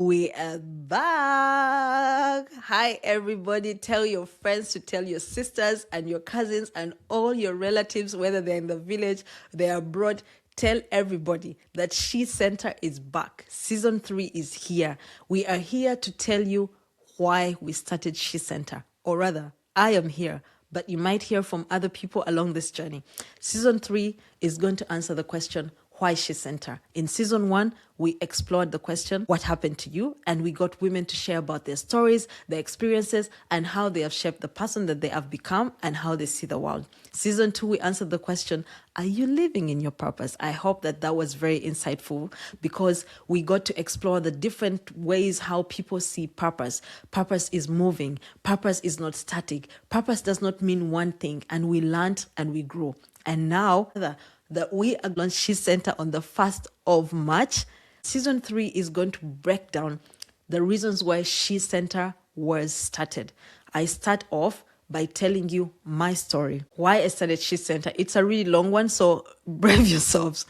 We are back. Hi, everybody. Tell your friends to tell your sisters and your cousins and all your relatives, whether they're in the village, they're abroad. Tell everybody that She Center is back. Season 3 is here. We are here to tell you why we started She Center. Or rather, I am here, but you might hear from other people along this journey. Season 3 is going to answer the question, why She Center? In season 1, we explored the question, what happened to you? And we got women to share about their stories, their experiences, and how they have shaped the person that they have become and how they see the world. Season 2, we answered the question, are you living in your purpose? I hope that was very insightful because we got to explore the different ways how people see purpose. Purpose is moving. Purpose is not static. Purpose does not mean one thing. And we learned and we grew. And now that we are launching She Center on the 1st of March. Season 3 is going to break down the reasons why She Center was started. I start off by telling you my story, why I started She Center. It's a really long one, so brave yourselves.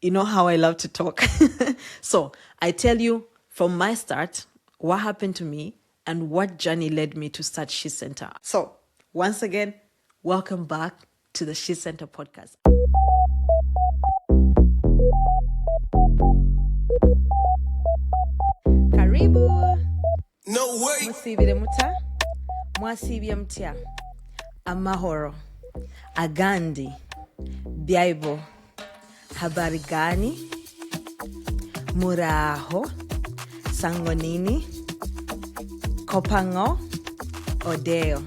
You know how I love to talk. So I tell you from my start, what happened to me and what journey led me to start She Center. So once again, welcome back to the She Center podcast. Karibu. No way. Musibire muta. Mwasibye mutya. Amahoro. Agandi. Bible. Habari gani? Muraho. Sangonini. Kopango. Odeo.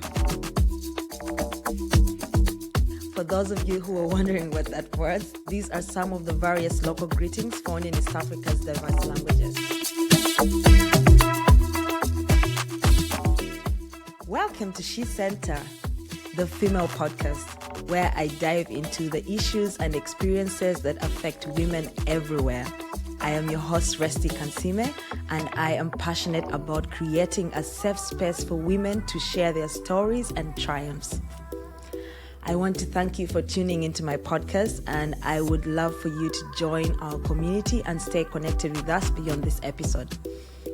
For those of you who are wondering what that was, these are some of the various local greetings found in East Africa's diverse languages. Welcome to She Center, the female podcast, where I dive into the issues and experiences that affect women everywhere. I am your host, Resti Kansime, and I am passionate about creating a safe space for women to share their stories and triumphs. I want to thank you for tuning into my podcast, and I would love for you to join our community and stay connected with us beyond this episode.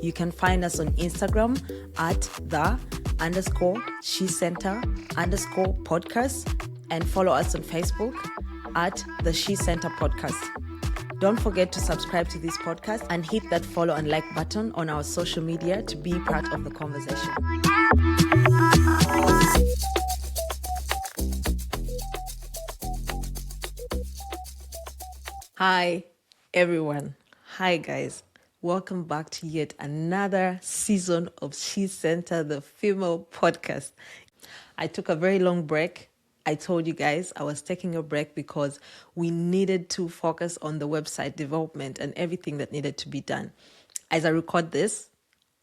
You can find us on Instagram at _She Center _podcast and follow us on Facebook at the She Center Podcast. Don't forget to subscribe to this podcast and hit that follow and like button on our social media to be part of the conversation. Hi, everyone. Hi, guys. Welcome back to yet another season of She Center, the female podcast. I took a very long break. I told you guys I was taking a break because we needed to focus on the website development and everything that needed to be done. As I record this,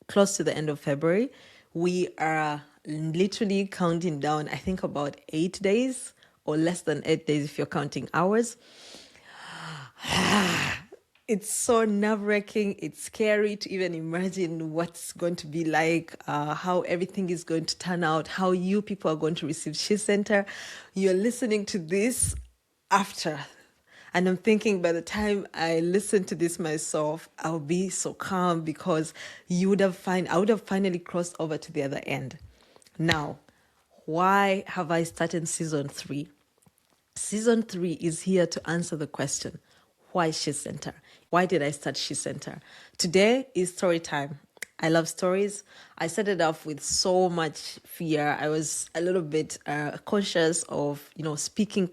close to the end of February, we are literally counting down, I think about 8 days or less than 8 days if you're counting hours. It's so nerve-wracking. It's scary to even imagine what's going to be like, how everything is going to turn out, how you people are going to receive She Center. You're listening to this after. And I'm thinking by the time I listen to this myself, I'll be so calm because I would have finally crossed over to the other end. Now, why have I started season 3? Season 3 is here to answer the question, why She Center? Why did I start She Center? Today is story time. I love stories. I started off with so much fear. I was a little bit conscious of,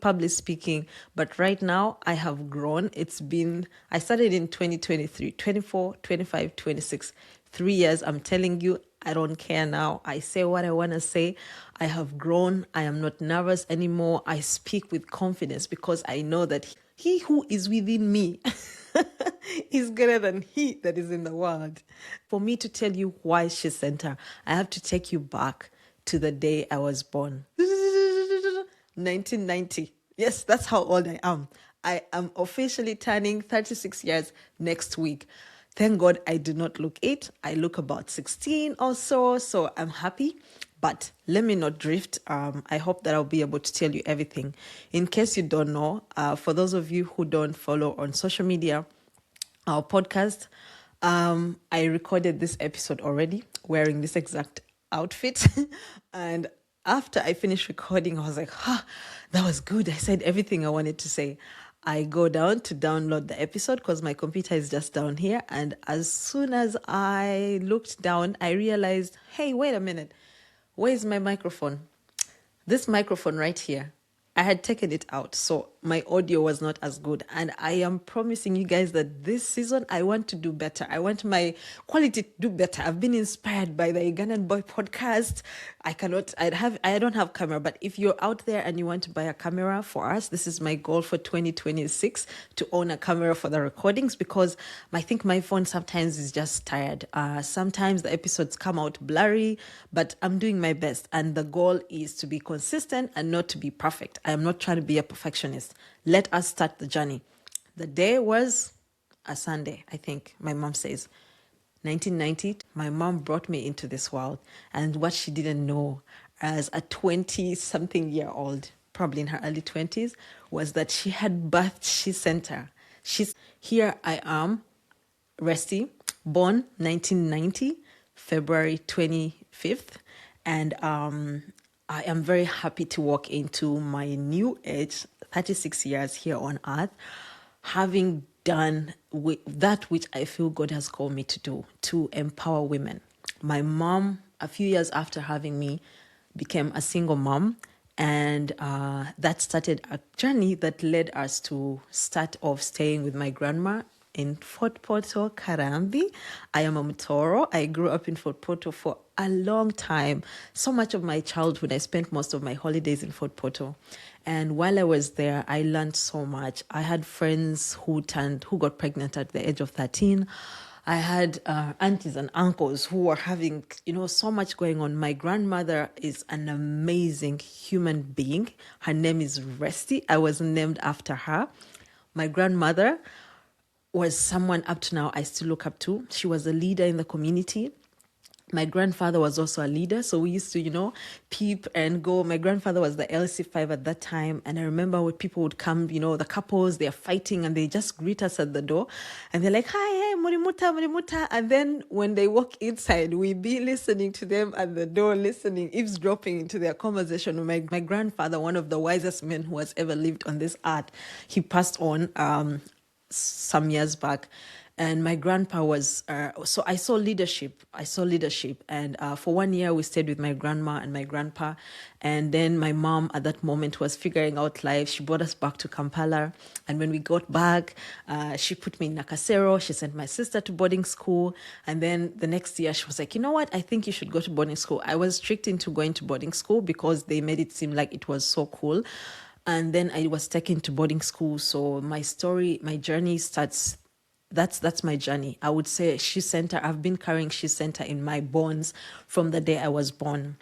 public speaking. But right now I have grown. I started in 2023, 24, 25, 26. 3 years, I'm telling you, I don't care now. I say what I want to say. I have grown. I am not nervous anymore. I speak with confidence because I know that he who is within me is greater than he that is in the world. For me to tell you why She Center, I have to take you back to the day I was born. 1990. Yes, that's how old I am. I am officially turning 36 years next week. Thank God I do not look 8. I look about 16 or so I'm happy. But let me not drift. I hope that I'll be able to tell you everything. In case you don't know, for those of you who don't follow on social media, our podcast I recorded this episode already wearing this exact outfit. And after I finished recording, I was like, that was good. I said everything I wanted to say. I go down to download the episode because my computer is just down here. And as soon as I looked down, I realized, hey, wait a minute. Where's my microphone? This microphone right here, I had taken it out, so my audio was not as good. And I am promising you guys that this season I want to do better. I want my quality to do better. I've been inspired by the Ugandan Boy podcast. I don't have camera, but if you're out there and you want to buy a camera for us, this is my goal for 2026 to own a camera for the recordings, because I think my phone sometimes is just tired. Sometimes the episodes come out blurry, but I'm doing my best. And the goal is to be consistent and not to be perfect. I am not trying to be a perfectionist. Let us start the journey. The day was a Sunday, I think my mom says. 1990, my mom brought me into this world. And what she didn't know as a 20-something year old, probably in her early 20s, was that she had birthed She Center. Here I am, Resty, born 1990, February 25th. And I am very happy to walk into my new age, 36 years here on earth, having done that which I feel God has called me to do, to empower women. My mom, a few years after having me, became a single mom. And that started a journey that led us to start off staying with my grandma in Fort Portal, Karambi. I am a Mutoro. I grew up in Fort Portal for a long time. So much of my childhood, I spent most of my holidays in Fort Portal. And while I was there, I learned so much. I had friends who got pregnant at the age of 13. I had aunties and uncles who were having, so much going on. My grandmother is an amazing human being. Her name is Resty. I was named after her. My grandmother was someone up to now I still look up to. She was a leader in the community. My grandfather was also a leader, so we used to, peep and go. My grandfather was the LC5 at that time, and I remember when people would come, the couples, they're fighting, and they just greet us at the door, and they're like, hi, hey, Murimuta, Murimuta, and then when they walk inside, we be listening to them at the door, eavesdropping into their conversation. My grandfather, one of the wisest men who has ever lived on this earth, he passed on some years back. And my grandpa was, so I saw leadership. And for 1 year, we stayed with my grandma and my grandpa. And then my mom at that moment was figuring out life. She brought us back to Kampala. And when we got back, she put me in Nakasero. She sent my sister to boarding school. And then the next year, she was like, you know what? I think you should go to boarding school. I was tricked into going to boarding school because they made it seem like it was so cool. And then I was taken to boarding school. So my journey starts. That's my journey. I would say She Center. I've been carrying She Center in my bones from the day I was born.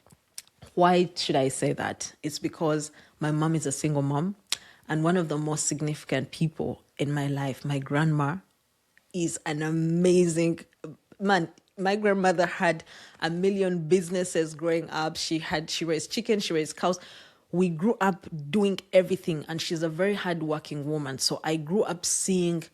Why should I say that? It's because my mom is a single mom, and one of the most significant people in my life, my grandma, is an amazing man. My grandmother had a million businesses growing up. She raised chickens, she raised cows. We grew up doing everything, and she's a very hardworking woman. So I grew up seeing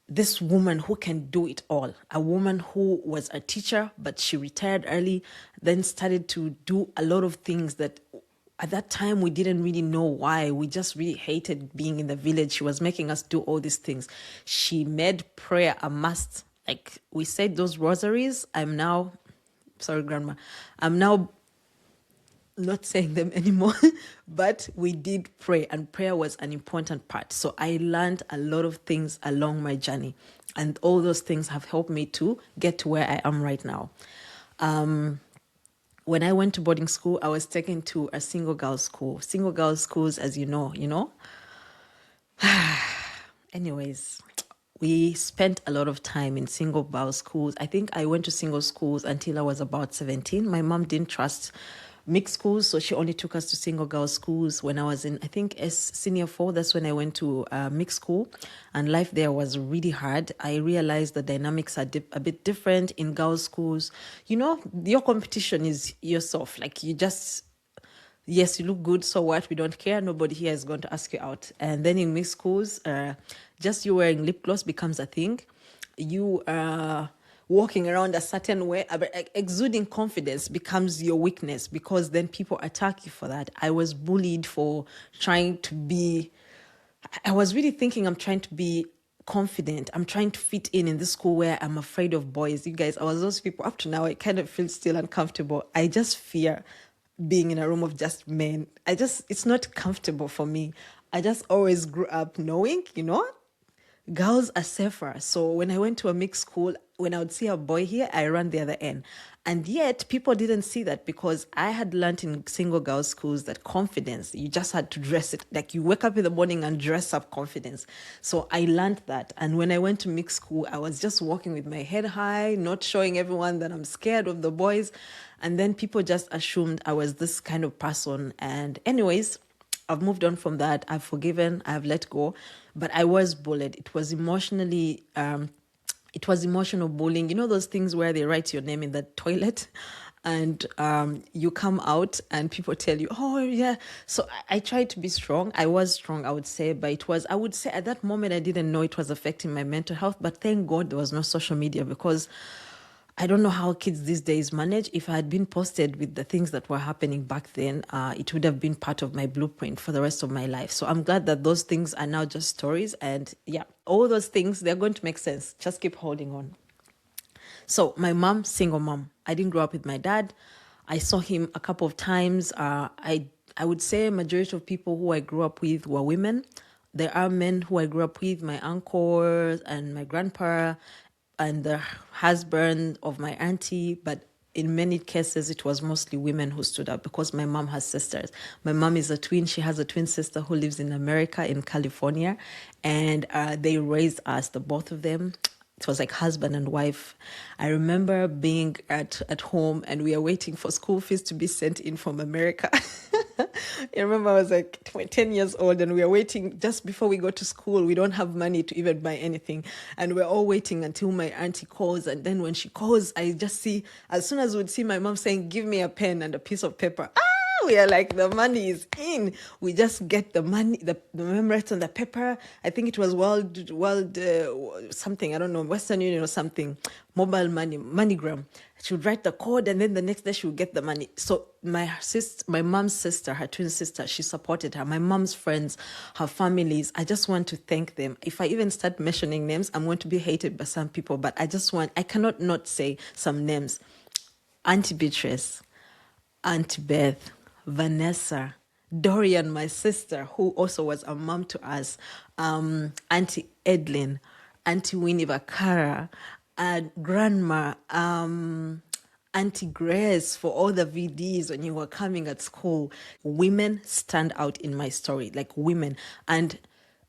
this woman who can do it all, a woman who was a teacher, but she retired early, then started to do a lot of things that at that time we didn't really know why. We just really hated being in the village. She was making us do all these things. She made prayer a must. Like we said, those rosaries, sorry, Grandma, I'm now not saying them anymore, but we did pray, and prayer was an important part. So I learned a lot of things along my journey, and all those things have helped me to get to where I am right now. When I went to boarding school, I was taken to a single girls school. Single girls schools, as you know. Anyways, we spent a lot of time in single girls schools. I think I went to single schools until I was about 17. My mom didn't trust mixed schools, so she only took us to single girls schools. When I was in, I think, senior 4, that's when I went to mixed school, and life there was really hard. I realized the dynamics are a bit different in girls schools. Your competition is yourself. Like yes, you look good, so what? We don't care. Nobody here is going to ask you out. And then in mixed schools, just you wearing lip gloss becomes a thing. you walking around a certain way, exuding confidence becomes your weakness because then people attack you for that. I was bullied for trying to be, I was really thinking I'm trying to be confident. I'm trying to fit in this school where I'm afraid of boys. You guys, I was those people. Up to now, I kind of feel still uncomfortable. I just fear being in a room of just men. It's not comfortable for me. I just always grew up knowing, girls are safer. So when I went to a mixed school, when I would see a boy here, I ran the other end. And yet people didn't see that because I had learned in single girls schools that confidence, you just had to dress it. Like you wake up in the morning and dress up confidence. So I learned that. And when I went to mixed school, I was just walking with my head high, not showing everyone that I'm scared of the boys. And then people just assumed I was this kind of person. And anyways, I've moved on from that. I've forgiven. I've let go. But I was bullied. It was emotional bullying. You know those things where they write your name in the toilet, and you come out and people tell you, "Oh yeah." So I tried to be strong. I was strong, I would say, but I would say at that moment I didn't know it was affecting my mental health. But thank God there was no social media because I don't know how kids these days manage. If I had been posted with the things that were happening back then, it would have been part of my blueprint for the rest of my life. So I'm glad that those things are now just stories. And yeah, all those things, they're going to make sense. Just keep holding on. So my mom, single mom. I didn't grow up with my dad. I saw him a couple of times. I would say majority of people who I grew up with were women. There are men who I grew up with, my uncle and my grandpa and the husband of my auntie, but in many cases it was mostly women who stood up because my mom has sisters. My mom is a twin. She has a twin sister who lives in America, in California, and they raised us, the both of them. It was like husband and wife. I remember being at home and we are waiting for school fees to be sent in from America. I remember I was like 10 years old and we are waiting just before we go to school. We don't have money to even buy anything. And we're all waiting until my auntie calls. And then when she calls, I just see, as soon as we'd see my mom saying, "Give me a pen and a piece of paper." We are like, the money is in. We just get the money, the memories on the paper. I think it was world something, I don't know, Western Union or something, mobile money, MoneyGram. She would write the code and then the next day she would get the money. So my mom's sister, her twin sister, she supported her. My mom's friends, her families, I just want to thank them. If I even start mentioning names, I'm going to be hated by some people, but I cannot not say some names. Auntie Beatrice, Auntie Beth, Vanessa, Dorian, my sister, who also was a mom to us, Auntie Edlin, Auntie Winnie Bakara, Grandma, Auntie Grace for all the VDs when you were coming at school. Women stand out in my story, like women. And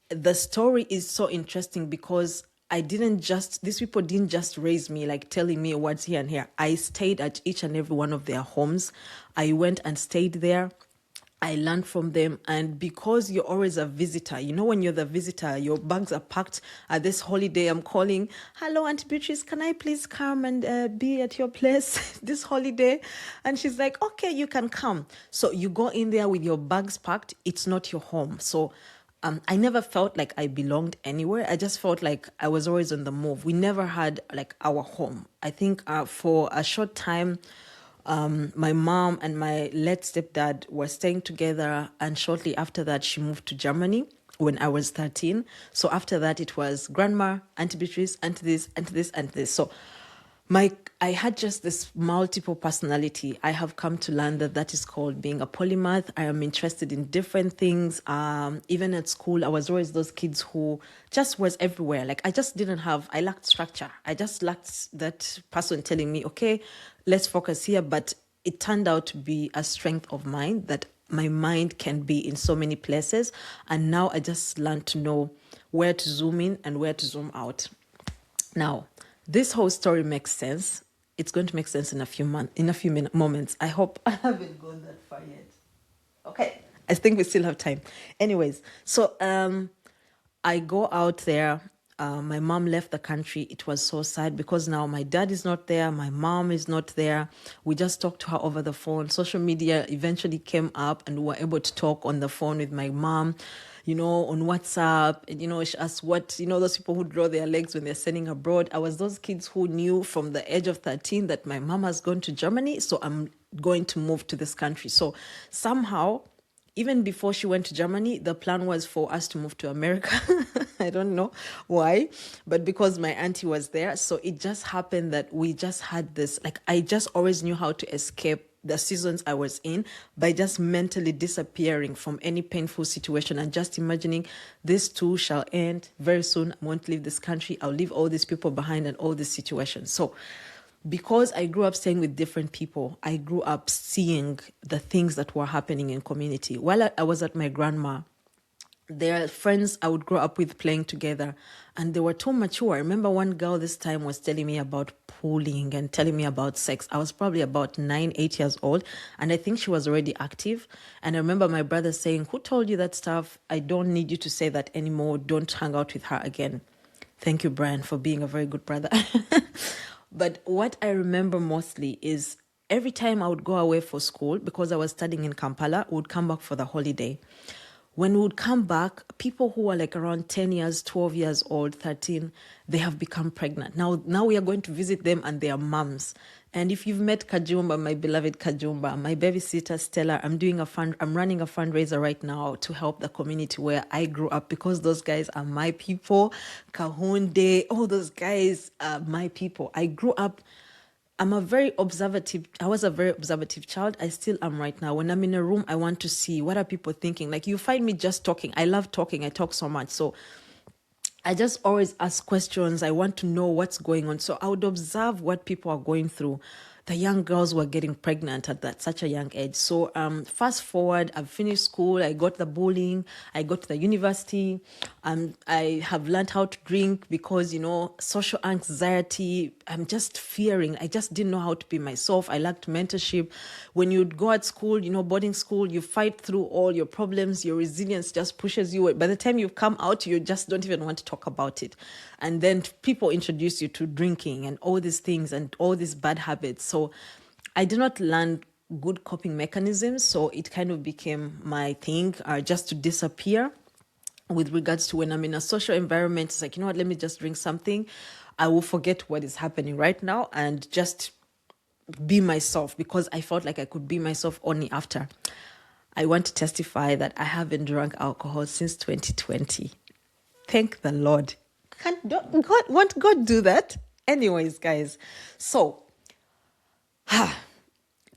the story is so interesting because these people didn't just raise me, like telling me words here and here. I stayed at each and every one of their homes. I went and stayed there. I learned from them. And because you're always a visitor, when you're the visitor, your bags are packed. At this holiday, I'm calling, "Hello, Auntie Beatrice, can I please come and be at your place this holiday?" And she's like, "Okay, you can come." So you go in there with your bags packed. It's not your home. So I never felt like I belonged anywhere. I just felt like I was always on the move. We never had like our home. I think for a short time, my mom and my late stepdad were staying together. And shortly after that, she moved to Germany when I was 13. So after that, it was grandma, Auntie Beatrice, Auntie this, Auntie this, Auntie this. So I had just this multiple personality. I have come to learn that is called being a polymath. I am interested in different things. Even at school, I was always those kids who just was everywhere. Like I lacked structure. I just lacked that person telling me, "Okay, let's focus here." But it turned out to be a strength of mine that my mind can be in so many places. And now I just learned to know where to zoom in and where to zoom out. Now, this whole story makes sense. It's going to make sense in a few moments. I hope I haven't gone that far yet. Okay, I think we still have time. Anyways, so I go out there. My mom left the country. It was so sad because now my dad is not there. My mom is not there. We just talked to her over the phone. Social media eventually came up and we were able to talk on the phone with my mom. on WhatsApp. And, she asked what, those people who draw their legs when they're sending abroad. I was those kids who knew from the age of 13 that my mom has gone to Germany, so I'm going to move to this country. So somehow, even before she went to Germany, the plan was for us to move to America. I don't know why, but because my auntie was there. So it just happened that we just had this, like, I just always knew how to escape the seasons I was in by just mentally disappearing from any painful situation and just imagining this too shall end very soon. I won't leave this country. I'll leave all these people behind and all these situations. So because I grew up staying with different people, I grew up seeing the things that were happening in community. While I was at my grandma, there are friends I would grow up with playing together, and they were too mature. I remember one girl this time was telling me about pooling and telling me about sex. I was probably about 9, 8 years old, and I think she was already active. And I remember my brother saying, "Who told you that stuff? I don't need you to say that anymore. Don't hang out with her again." Thank you, Brian, for being a very good brother. But what I remember mostly is every time I would go away for school, because I was studying in Kampala, I would come back for the holiday. When we would come back, people who were like around 10 years, 12 years old, 13, they have become pregnant. Now we are going to visit them and their moms. And if you've met Kajumba, my beloved Kajumba, my babysitter Stella, I'm running a fundraiser right now to help the community where I grew up, because those guys are my people. Kahunde, all those guys are my people. I grew up. I was a very observative child. I still am right now. When I'm in a room, I want to see what are people thinking. Like, you find me just talking. I love talking. I talk so much. So I just always ask questions. I want to know what's going on. So I would observe what people are going through. The young girls were getting pregnant at such a young age. So fast forward, I've finished school. I got the bullying. I got to the university. I have learned how to drink because, social anxiety. I'm just fearing. I just didn't know how to be myself. I lacked mentorship. When you'd go at school, boarding school, you fight through all your problems. Your resilience just pushes you. By the time you come out, you just don't even want to talk about it. And then people introduce you to drinking and all these things and all these bad habits. So I did not learn good coping mechanisms. So it kind of became my thing, just to disappear. With regards to when I'm in a social environment, it's like, let me just drink something. I will forget what is happening right now and just be myself, because I felt like I could be myself only after. I want to testify that I haven't drunk alcohol since 2020. Thank the Lord. Won't God do that? Anyways, guys. So,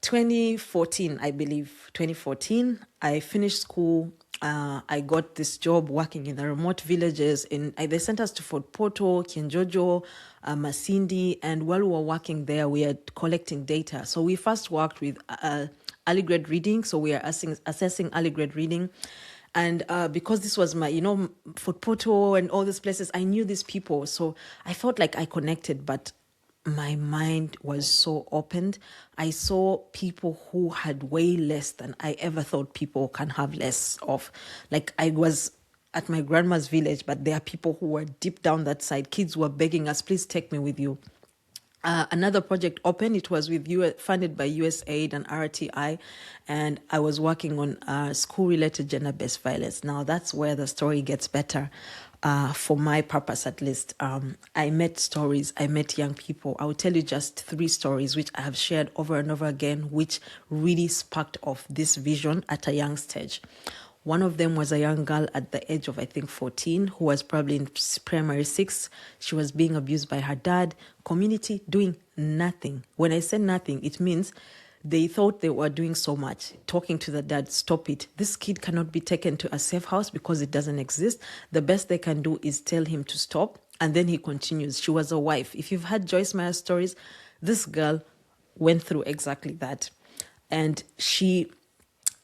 2014, I believe, 2014, I finished school. I got this job working in the remote villages. They sent us to Fort Portal, Kienjojo, Masindi, and while we were working there, we are collecting data. So we first worked with early grade reading. So we are assessing early grade reading. And because this was my, Fort Portal and all these places, I knew these people. So I felt like I connected, but my mind was so opened. I saw people who had way less than I ever thought people can have less of. Like, I was at my grandma's village, but there are people who were deep down that side. Kids were begging us, please take me with you. Another project opened. It was funded by USAID and RTI, and I was working on school-related gender-based violence. Now that's where the story gets better, for my purpose at least. I met stories. I met young people. I will tell you just 3 stories which I have shared over and over again, which really sparked off this vision at a young stage. One of them was a young girl at the age of, I think, 14, who was probably in primary 6. She was being abused by her dad. Community doing nothing. When I say nothing, it means they thought they were doing so much. Talking to the dad, stop it. This kid cannot be taken to a safe house because it doesn't exist. The best they can do is tell him to stop. And then he continues. She was a wife. If you've heard Joyce Meyer's stories, this girl went through exactly that. And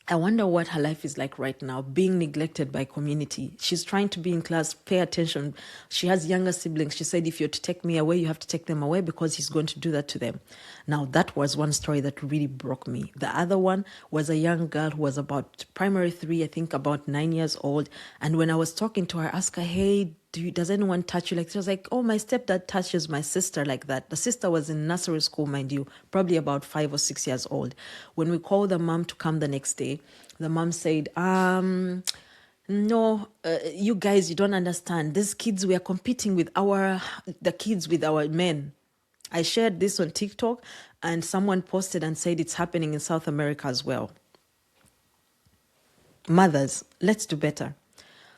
I wonder what her life is like right now, being neglected by community. She's trying to be in class, pay attention. She has younger siblings. She said, if you're to take me away, you have to take them away because he's going to do that to them. Now, that was one story that really broke me. The other one was a young girl who was about primary 3, I think about 9 years old. And when I was talking to her, I asked her, hey, does anyone touch you like this? She was like, oh, my stepdad touches my sister like that. The sister was in nursery school, mind you, probably about 5 or 6 years old. When we called the mom to come the next day, the mom said, No, you guys, you don't understand. These kids, we are competing with the kids with our men. I shared this on TikTok and someone posted and said it's happening in South America as well. Mothers, let's do better.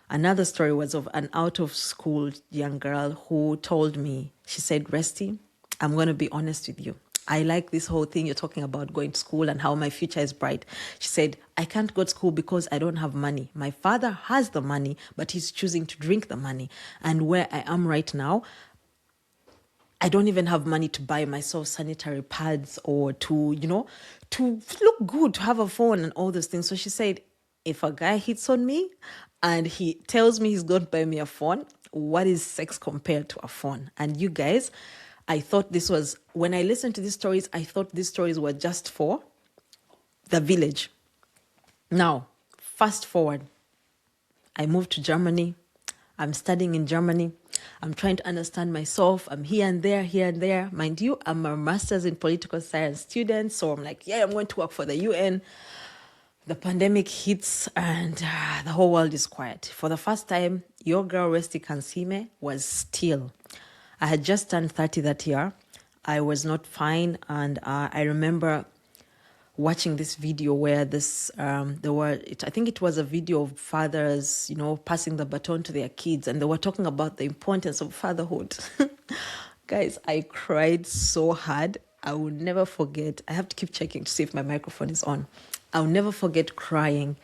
Another story was of an out of school young girl who told me, she said, Resty, I'm going to be honest with you. I like this whole thing you're talking about going to school and how my future is bright. She said, I can't go to school because I don't have money. My father has the money, but he's choosing to drink the money. And where I am right now, I don't even have money to buy myself sanitary pads or to look good, to have a phone and all those things. So she said, if a guy hits on me and he tells me he's going to buy me a phone, what is sex compared to a phone? And you guys, I thought this was, when I listened to these stories, I thought these stories were just for the village. Now, fast forward, I moved to Germany. I'm studying in Germany. I'm trying to understand myself. I'm here and there, here and there. Mind you, I'm a master's in political science student. So I'm like, yeah, I'm going to work for the UN. The pandemic hits and the whole world is quiet. For the first time, your girl, Resty Kansime, was still. I had just turned 30 that year. I was not fine. And I remember watching this video where I think it was a video of fathers, passing the baton to their kids, and they were talking about the importance of fatherhood. Guys, I cried so hard. I will never forget. I have to keep checking to see if my microphone is on. I'll never forget crying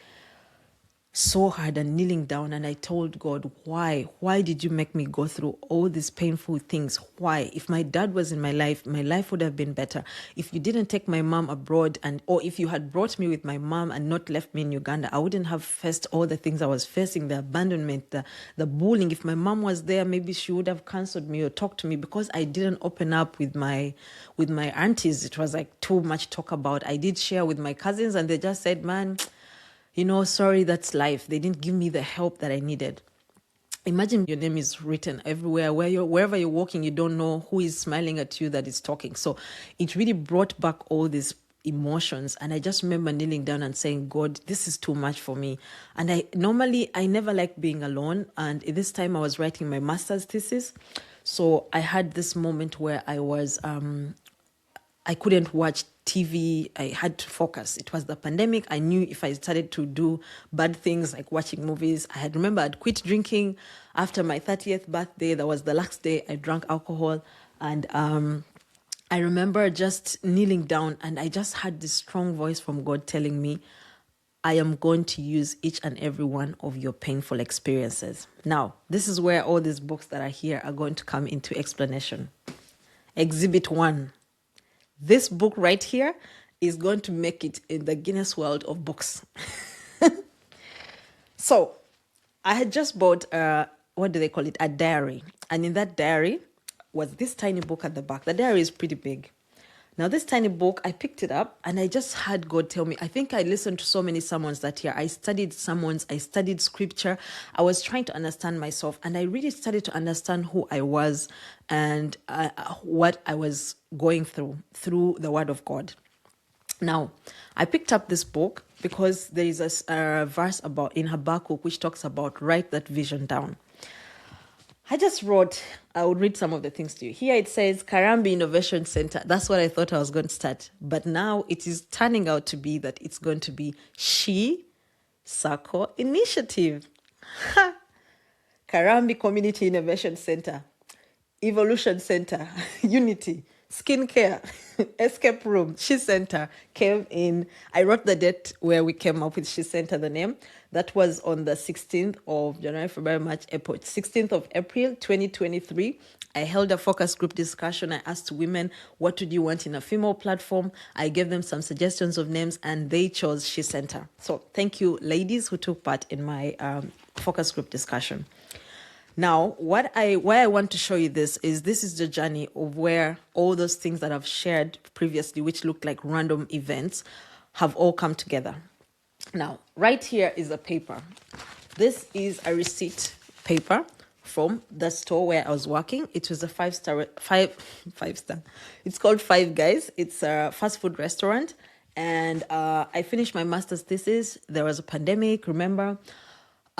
so hard and kneeling down, and I told God, why did you make me go through all these painful things? Why? If my dad was in my life would have been better. If you didn't take my mom abroad, or if you had brought me with my mom and not left me in Uganda, I wouldn't have faced all the things I was facing, the abandonment, the bullying. If my mom was there, maybe she would have counseled me or talked to me. Because I didn't open up with my aunties, it was like too much talk about. I did share with my cousins and they just said, man, sorry, that's life. They didn't give me the help that I needed. Imagine your name is written everywhere. Wherever you're walking, you don't know who is smiling at you that is talking. So it really brought back all these emotions. And I just remember kneeling down and saying, God, this is too much for me. And I never like being alone. And this time I was writing my master's thesis. So I had this moment where I couldn't watch TV. I had to focus. It was the pandemic. I knew if I started to do bad things like watching movies, I'd quit drinking after my 30th birthday. That was the last day I drank alcohol. And I remember just kneeling down and I just had this strong voice from God telling me, I am going to use each and every one of your painful experiences. Now, this is where all these books that are here are going to come into explanation. Exhibit 1. This book right here is going to make it in the Guinness World of Books. So I had just bought, what do they call it? A diary. And in that diary was this tiny book at the back. The diary is pretty big. Now, this tiny book, I picked it up and I just had God tell me. I think I listened to so many sermons that year. I studied sermons, I studied scripture. I was trying to understand myself and I really started to understand who I was and what I was going through the Word of God. Now, I picked up this book because there is a verse in Habakkuk which talks about write that vision down. I would read some of the things to you. Here it says Karambi Innovation Center. That's what I thought I was going to start. But now it is turning out to be that it's going to be She Circle Initiative. Karambi Community Innovation Center, Evolution Center, Unity, Skincare, Escape Room, She Center came in. I wrote the date where we came up with She Center, the name. That was on the 16th of January, February, March, April. 16th of April, 2023. I held a focus group discussion. I asked women, what do you want in a female platform? I gave them some suggestions of names and they chose She Center. So thank you, ladies who took part in my focus group discussion. Now, why I want to show you this is the journey of where all those things that I've shared previously, which looked like random events, have all come together. Now, right here is a paper. This is a receipt paper from the store where I was working. It was a five star. It's called Five Guys. It's a fast food restaurant. And I finished my master's thesis. There was a pandemic, remember?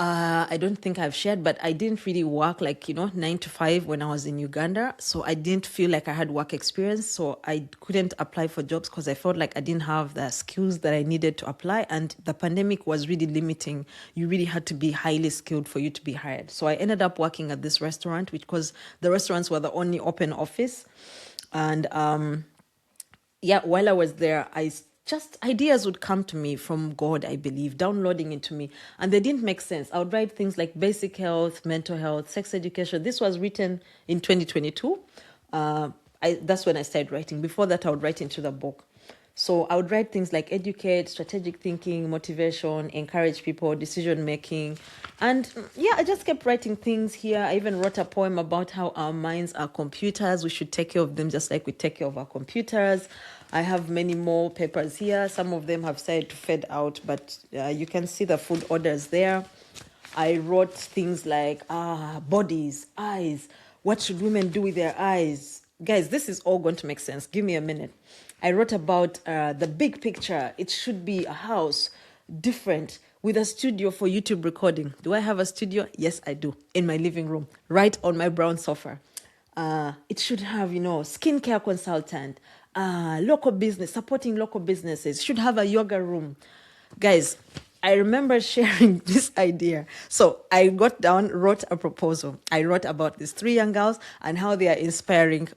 I don't think I've shared, but I didn't really work like, 9 to 5 when I was in Uganda. So I didn't feel like I had work experience. So I couldn't apply for jobs because I felt like I didn't have the skills that I needed to apply. And the pandemic was really limiting. You really had to be highly skilled for you to be hired. So I ended up working at this restaurant, which because the restaurants were the only open office. And yeah, while I was there, just ideas would come to me from God, I believe, downloading into me. And they didn't make sense. I would write things like basic health, mental health, sex education. This was written in 2022. That's when I started writing. Before that, I would write into the book. So I would write things like educate, strategic thinking, motivation, encourage people, decision making. And yeah, I just kept writing things here. I even wrote a poem about how our minds are computers. We should take care of them just like we take care of our computers. I have many more papers here. Some of them have started to fade out, but you can see the food orders there. I wrote things like bodies, eyes. What should women do with their eyes? Guys, this is all going to make sense. Give me a minute. I wrote about the big picture. It should be a house, different, with a studio for YouTube recording. Do I have a studio? Yes, I do. In my living room, right on my brown sofa. It should have, skincare consultant, local business, supporting local businesses, should have a yoga room. Guys, I remember sharing this idea. So I got down, wrote a proposal. I wrote about these 3 young girls and how they are inspiring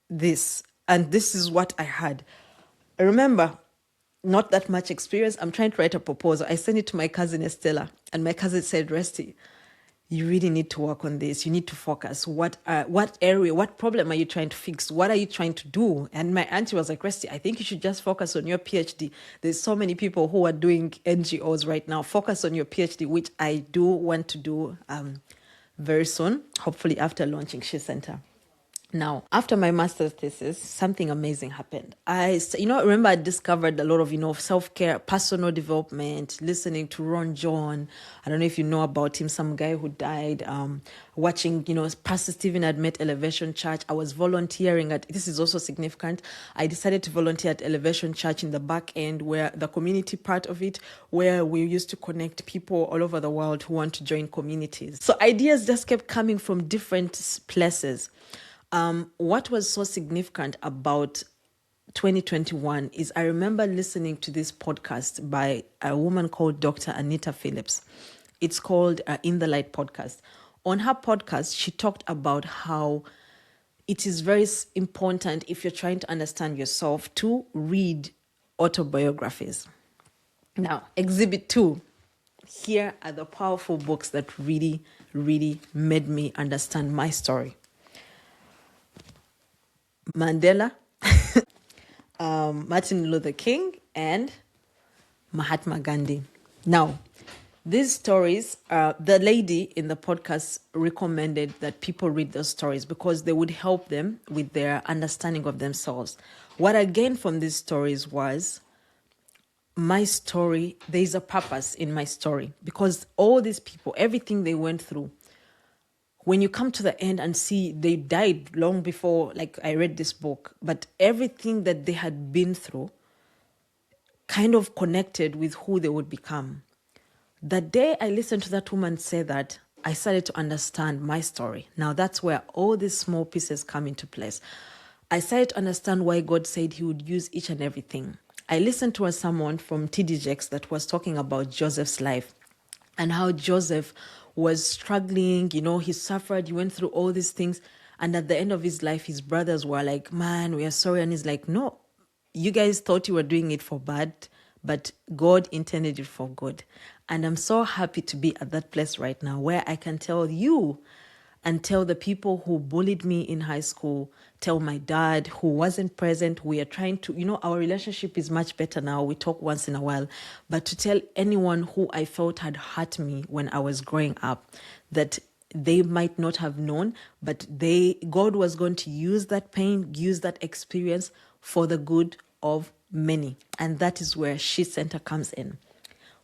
this. And this is what I had. I remember, not that much experience. I'm trying to write a proposal. I sent it to my cousin Estella, and my cousin said, Resty, you really need to work on this. You need to focus. What area, what problem are you trying to fix? What are you trying to do? And my auntie was like, Resty, I think you should just focus on your PhD. There's so many people who are doing NGOs right now. Focus on your PhD, which I do want to do very soon, hopefully after launching She Center. Now, after my master's thesis, something amazing happened. Remember I discovered a lot of, self-care, personal development, listening to Ron John. I don't know if you know about him, some guy who died, watching, Pastor Stephen had met Elevation Church. I was volunteering this is also significant. I decided to volunteer at Elevation Church in the back end, where the community part of it, where we used to connect people all over the world who want to join communities. So ideas just kept coming from different places. What was so significant about 2021 is I remember listening to this podcast by a woman called Dr. Anita Phillips. It's called In the Light podcast. On her podcast, she talked about how it is very important, if you're trying to understand yourself, to read autobiographies. Now, Exhibit 2. Here are the powerful books that really, really made me understand my story. Mandela, Martin Luther King, and Mahatma Gandhi. Now, these stories, the lady in the podcast recommended that people read those stories because they would help them with their understanding of themselves. What I gained from these stories was my story, there is a purpose in my story, because all these people, everything they went through, when you come to the end and see they died long before, like I read this book, but everything that they had been through kind of connected with who they would become. The day I listened to that woman say that, I started to understand my story. Now that's where all these small pieces come into place. I started to understand why God said he would use each and everything. I listened to someone from TD Jakes that was talking about Joseph's life and how Joseph was struggling, he suffered, he went through all these things. And at the end of his life, his brothers were like, man, we are sorry. And he's like, no, you guys thought you were doing it for bad, but God intended it for good. And I'm so happy to be at that place right now where I can tell you and tell the people who bullied me in high school, tell my dad who wasn't present. We are trying to, our relationship is much better now. We talk once in a while. But to tell anyone who I felt had hurt me when I was growing up, that they might not have known, but God was going to use that pain, use that experience for the good of many. And that is where She Center comes in.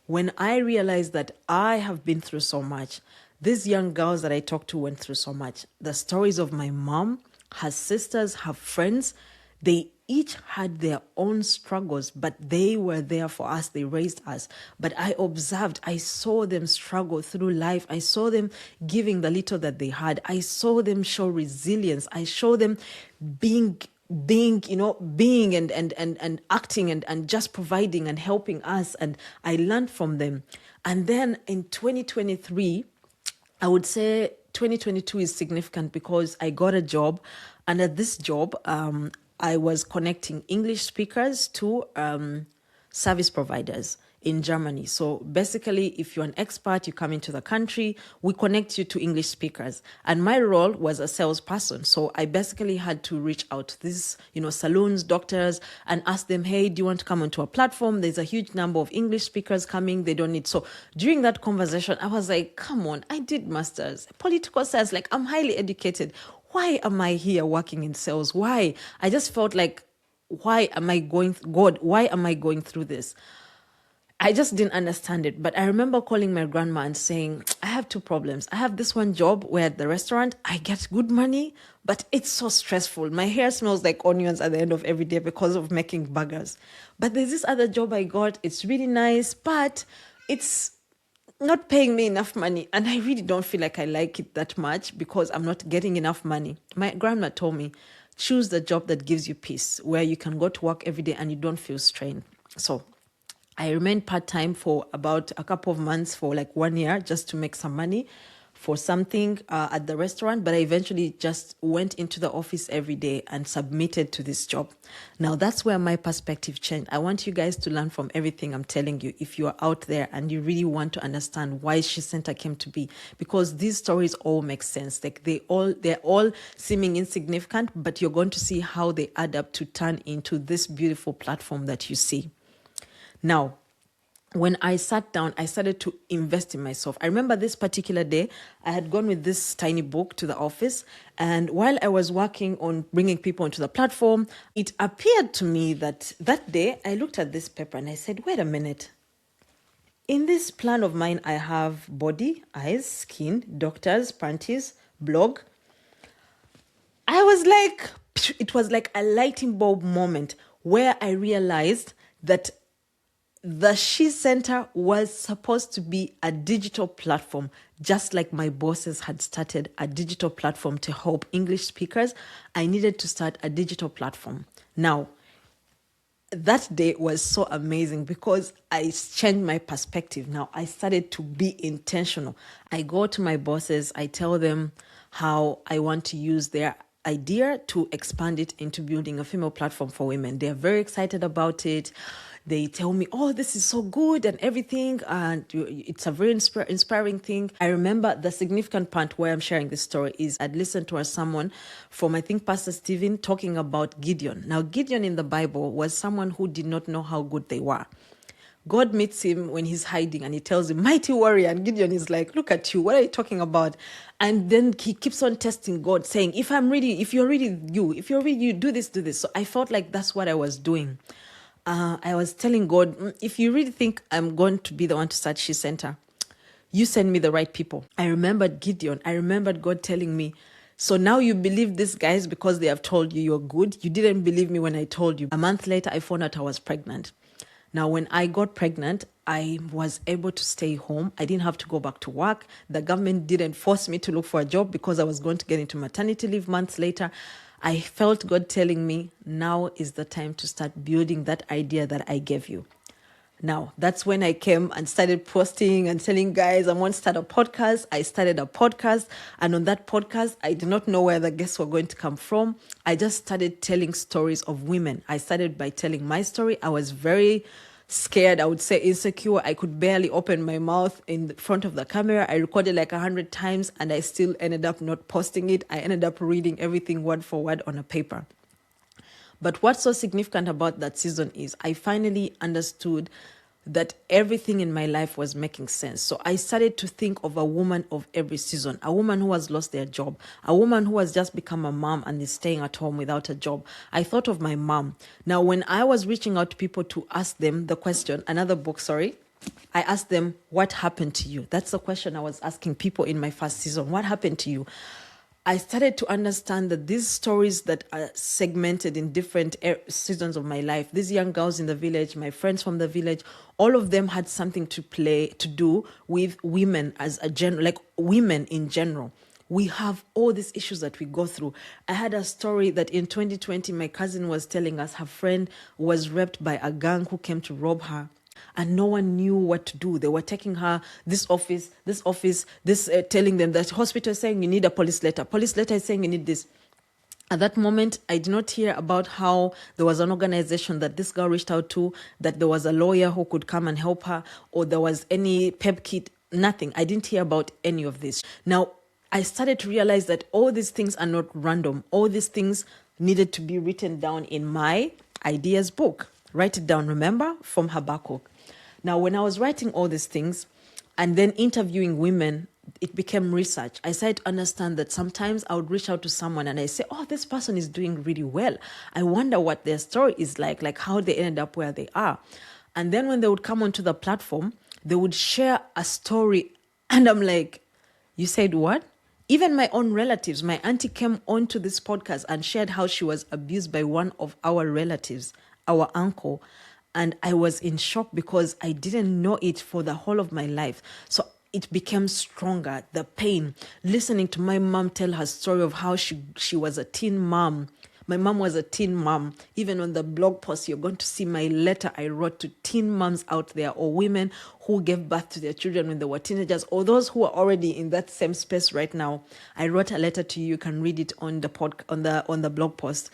When I realized that I have been through so much, these young girls that I talked to went through so much. The stories of my mom, her sisters, her friends, they each had their own struggles, but they were there for us. They raised us. But I observed, I saw them struggle through life. I saw them giving the little that they had. I saw them show resilience. I saw them being and acting and just providing and helping us. And I learned from them. And then in 2023, I would say 2022 is significant because I got a job, and at this job, I was connecting English speakers to service providers in Germany. So basically, if you're an expert, you come into the country, we connect you to English speakers. And my role was a salesperson. So I basically had to reach out to these, saloons, doctors, and ask them, hey, do you want to come onto a platform? There's a huge number of English speakers coming. They don't need. So during that conversation, I was like, come on, I did masters, political science, like I'm highly educated. Why am I here working in sales? Why? I just felt like, why am I going through this? I just didn't understand it. But I remember calling my grandma and saying, I have two problems. I have this one job where at the restaurant I get good money, but it's so stressful. My hair smells like onions at the end of every day because of making burgers. But there's this other job I got. It's really nice, but it's not paying me enough money. And I really don't feel like I like it that much because I'm not getting enough money. My grandma told me, choose the job that gives you peace, where you can go to work every day and you don't feel strained. So I remained part-time for about a couple of months, for like 1 year, just to make some money for something at the restaurant. But I eventually just went into the office every day and submitted to this job. Now, that's where my perspective changed. I want you guys to learn from everything I'm telling you if you are out there and you really want to understand why She Center came to be, because these stories all make sense. Like they're all seeming insignificant, but you're going to see how they add up to turn into this beautiful platform that you see. Now, when I sat down, I started to invest in myself. I remember this particular day, I had gone with this tiny book to the office. And while I was working on bringing people onto the platform, it appeared to me that day I looked at this paper and I said, wait a minute. In this plan of mine, I have body, eyes, skin, doctors, panties, blog. I was like, it was like a lighting bulb moment where I realized that the She Center was supposed to be a digital platform, just like my bosses had started a digital platform to help English speakers. I needed to start a digital platform. Now, that day was so amazing because I changed my perspective. Now, I started to be intentional. I go to my bosses, I tell them how I want to use their idea to expand it into building a female platform for women. They're very excited about it. They tell me, oh, this is so good and everything. And it's a very inspiring thing. I remember the significant part where I'm sharing this story is I'd listened to someone from, I think, Pastor Stephen talking about Gideon. Now, Gideon in the Bible was someone who did not know how good they were. God meets him when he's hiding and he tells him, mighty warrior. And Gideon is like, look at you. What are you talking about? And then he keeps on testing God, saying, if you're really you, do this. So I felt like that's what I was doing. I was telling God, if you really think I'm going to be the one to start She Center, you send me the right people. I remembered Gideon. I remembered God telling me, so now you believe these guys because they have told you you're good. You didn't believe me when I told you. A month later, I found out I was pregnant. Now, when I got pregnant, I was able to stay home. I didn't have to go back to work. The government didn't force me to look for a job because I was going to get into maternity leave months later. I felt God telling me, now is the time to start building that idea that I gave you. Now, that's when I came and started posting and telling guys, I want to start a podcast. I started a podcast. And on that podcast, I did not know where the guests were going to come from. I just started telling stories of women. I started by telling my story. I was very scared, I would say insecure. I could barely open my mouth in the front of the camera. I recorded like 100 times and I still ended up not posting it. I ended up reading everything word for word on a paper. But what's so significant about that season is I finally understood that everything in my life was making sense. So I started to think of a woman of every season, a woman who has lost their job, a woman who has just become a mom and is staying at home without a job. I thought of my mom. Now, when I was reaching out to people to ask them the question, I asked them, what happened to you? That's the question I was asking people in my first season. What happened to you? I started to understand that these stories that are segmented in different seasons of my life, these young girls in the village, my friends from the village, all of them had something to do with women as a like women in general. We have all these issues that we go through. I had a story that in 2020, my cousin was telling us her friend was raped by a gang who came to rob her, and no one knew what to do. They were taking her this office, telling them that hospital is saying you need a police letter is saying you need this. At that moment, I did not hear about how there was an organization that this girl reached out to, that there was a lawyer who could come and help her, or there was any pep kit, nothing. I didn't hear about any of this. Now, I started to realize that all these things are not random. All these things needed to be written down in my ideas book. Write it down, remember, from Habakkuk. Now, when I was writing all these things and then interviewing women, it became research. I started to understand that sometimes I would reach out to someone and I say, oh, this person is doing really well. I wonder what their story is like how they ended up where they are. And then when they would come onto the platform, they would share a story. And I'm like, you said what? Even my own relatives, my auntie came onto this podcast and shared how she was abused by one of our relatives, our uncle. And I was in shock because I didn't know it for the whole of my life. So it became stronger, the pain. Listening to my mom tell her story of how she was a teen mom. My mom was a teen mom. Even on the blog post, you're going to see my letter I wrote to teen moms out there, or women who gave birth to their children when they were teenagers, or those who are already in that same space right now. I wrote a letter to you. You can read it on the blog post.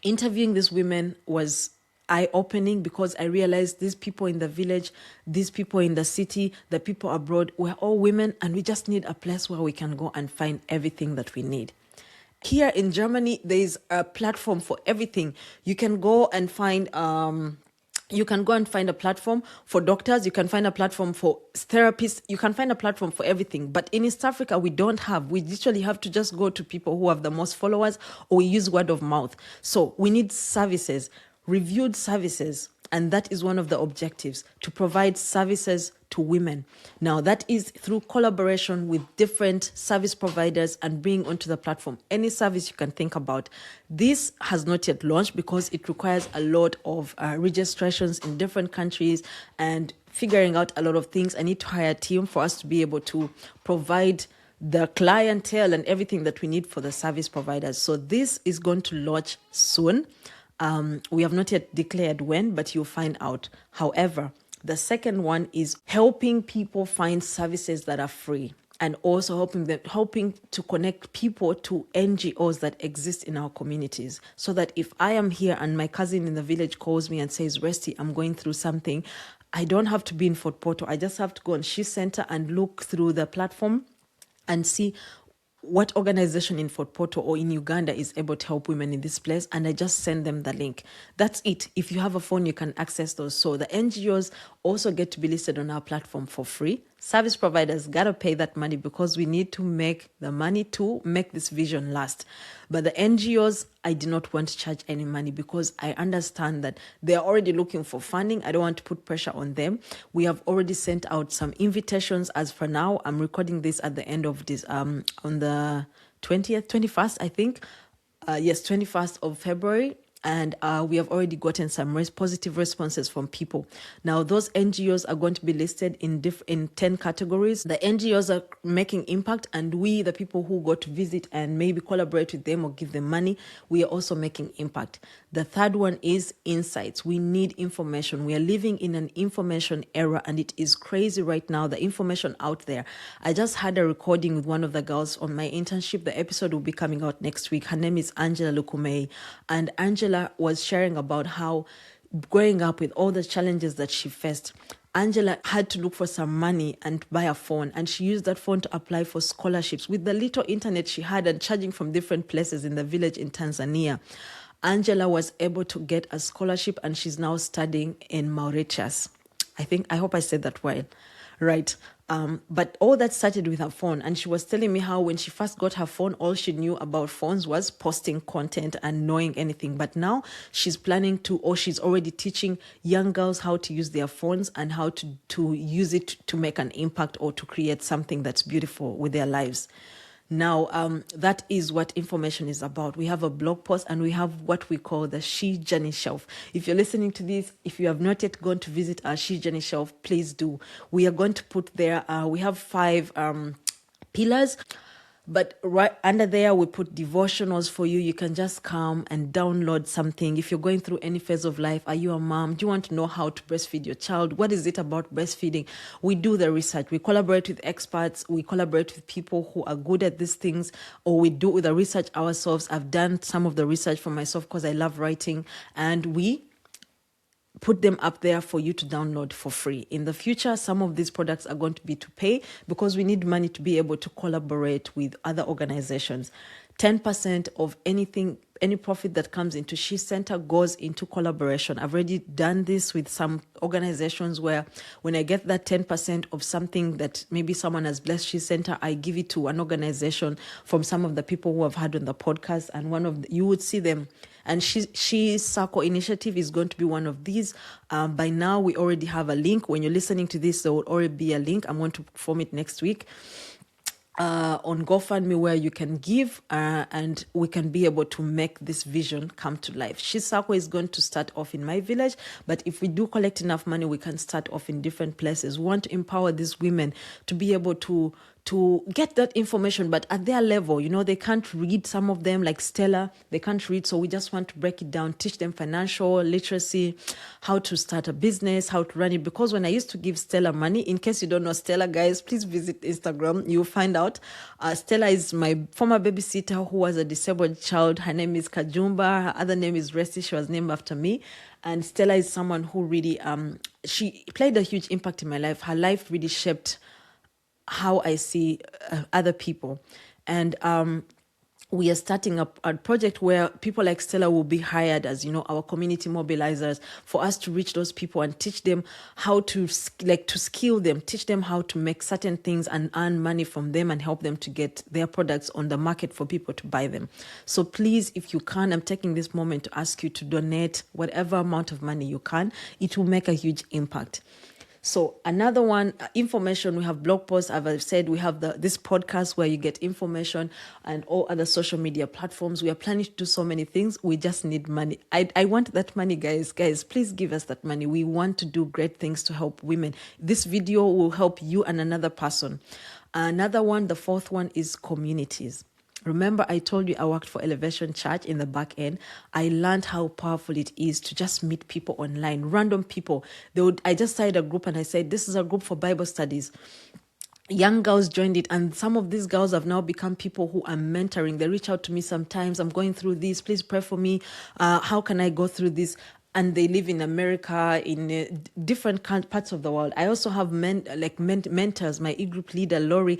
Interviewing these women was eye-opening because I realized these people in the village, these people in the city, the people abroad, we're all women, and we just need a place where we can go and find everything that we need. Here in Germany, there is a platform for everything. You can go and find a platform for doctors. You can find a platform for therapists. You can find a platform for everything. But in East Africa, we don't have. We literally have to just go to people who have the most followers, or we use word of mouth. So we need services, reviewed services. And that is one of the objectives, to provide services to women. Now, that is through collaboration with different service providers and bring onto the platform any service you can think about. This has not yet launched because it requires a lot of registrations in different countries and figuring out a lot of things. I need to hire a team for us to be able to provide the clientele and everything that we need for the service providers. So this is going to launch soon. We have not yet declared when, but you'll find out. However, the second one is helping people find services that are free, and also helping to connect people to NGOs that exist in our communities, so that if I am here and my cousin in the village calls me and says, Resty, I'm going through something, I don't have to be in Fort Portal. I just have to go on She Center and look through the platform and see what organization in Fort Portal or in Uganda is able to help women in this place, and I just send them the link. That's it. If you have a phone, you can access those. So the NGOs also get to be listed on our platform for free. Service providers got to pay that money because we need to make the money to make this vision last. But the NGOs, I do not want to charge any money because I understand that they are already looking for funding. I don't want to put pressure on them. We have already sent out some invitations. As for now, I'm recording this at the end of this, on the 21st, I think. 21st of February. And we have already gotten some positive responses from people. Now, those NGOs are going to be listed in 10 categories. The NGOs are making impact, and we, the people who go to visit and maybe collaborate with them or give them money, we are also making impact. The third one is insights. We need information. We are living in an information era, and it is crazy right now, the information out there. I just had a recording with one of the girls on my internship. The episode will be coming out next week. Her name is Angela Lukumei, and Angela was sharing about how growing up with all the challenges that she faced, Angela had to look for some money and buy a phone, and she used that phone to apply for scholarships with the little internet she had and charging from different places in the village in Tanzania. Angela was able to get a scholarship, and she's now studying in Mauritius. I hope I said that well, right? But all that started with her phone, and she was telling me how when she first got her phone, all she knew about phones was posting content and knowing anything. But now she's planning to, or she's already teaching young girls how to use their phones and how to use it to make an impact or to create something that's beautiful with their lives. Now, that is what information is about. We have a blog post and we have what we call the She Journey Shelf. If you're listening to this, if you have not yet gone to visit our She Journey Shelf, please do. We are going to put there, we have 5 pillars. But right under there, we put devotionals for you. You can just come and download something. If you're going through any phase of life, are you a mom? Do you want to know how to breastfeed your child? What is it about breastfeeding? We do the research. We collaborate with experts. We collaborate with people who are good at these things, or we do the research ourselves. I've done some of the research for myself because I love writing, and we put them up there for you to download for free. In the future, some of these products are going to be to pay because we need money to be able to collaborate with other organizations. 10% of anything, any profit that comes into She Center goes into collaboration. I've already done this with some organizations where when I get that 10% of something that maybe someone has blessed She Center, I give it to an organization from some of the people who have had on the podcast, and you would see them. And She Circle initiative is going to be one of these. By now, we already have a link. When you're listening to this, there will already be a link. I'm going to form it next week. On GoFundMe, where you can give and we can be able to make this vision come to life. She Circle is going to start off in my village, but if we do collect enough money, we can start off in different places. We want to empower these women to be able to get that information, but at their level. They can't read, some of them, like Stella, they can't read, so we just want to break it down, teach them financial literacy, how to start a business, how to run it. Because when I used to give Stella money, in case you don't know Stella, guys, please visit Instagram, you'll find out. Stella is my former babysitter who was a disabled child. Her name is Kajumba, her other name is Resti, she was named after me. And Stella is someone who really, she played a huge impact in my life. Her life really shaped how I see other people. And we are starting up a project where people like Stella will be hired as, our community mobilizers, for us to reach those people and teach them how to skill them, teach them how to make certain things and earn money from them and help them to get their products on the market for people to buy them. So please, if you can, I'm taking this moment to ask you to donate whatever amount of money you can. It will make a huge impact. So another one, information, we have blog posts, as I've said, we have this podcast where you get information, and all other social media platforms. We are planning to do so many things. We just need money. I want that money, guys. Guys, please give us that money. We want to do great things to help women. This video will help you and another person. Another one, the 4th one, is communities. Remember, I told you I worked for Elevation Church in the back end. I learned how powerful it is to just meet people online, random people. I just started a group and I said, this is a group for Bible studies. Young girls joined it, and some of these girls have now become people who I'm mentoring. They reach out to me sometimes. I'm going through this. Please pray for me. How can I go through this? And they live in America, in different parts of the world. I also have mentors, my e-group leader, Lori.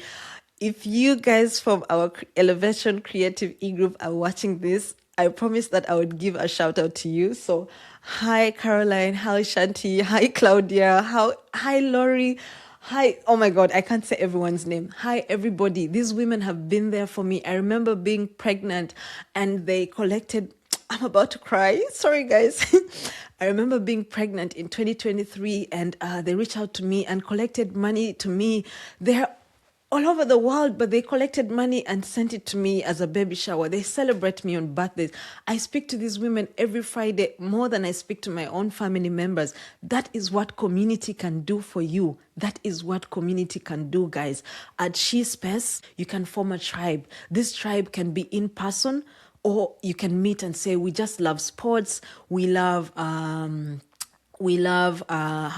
If you guys from our Elevation Creative e-group are watching this, I promise that I would give a shout out to you. So, hi Caroline, hi Shanti, hi Claudia, hi Lori, hi, oh my God, I can't say everyone's name. Hi everybody. These women have been there for me. I remember being pregnant and they collected, I'm about to cry. Sorry, guys. I remember being pregnant in 2023 and they reached out to me and collected money to me. They're all over the world, but they collected money and sent it to me as a baby shower. They celebrate me on birthdays. I speak to these women every Friday more than I speak to my own family members. That is what community can do for you. That is what community can do, guys. At She Space, you can form a tribe. This tribe can be in person, or you can meet and say, we just love sports. We love how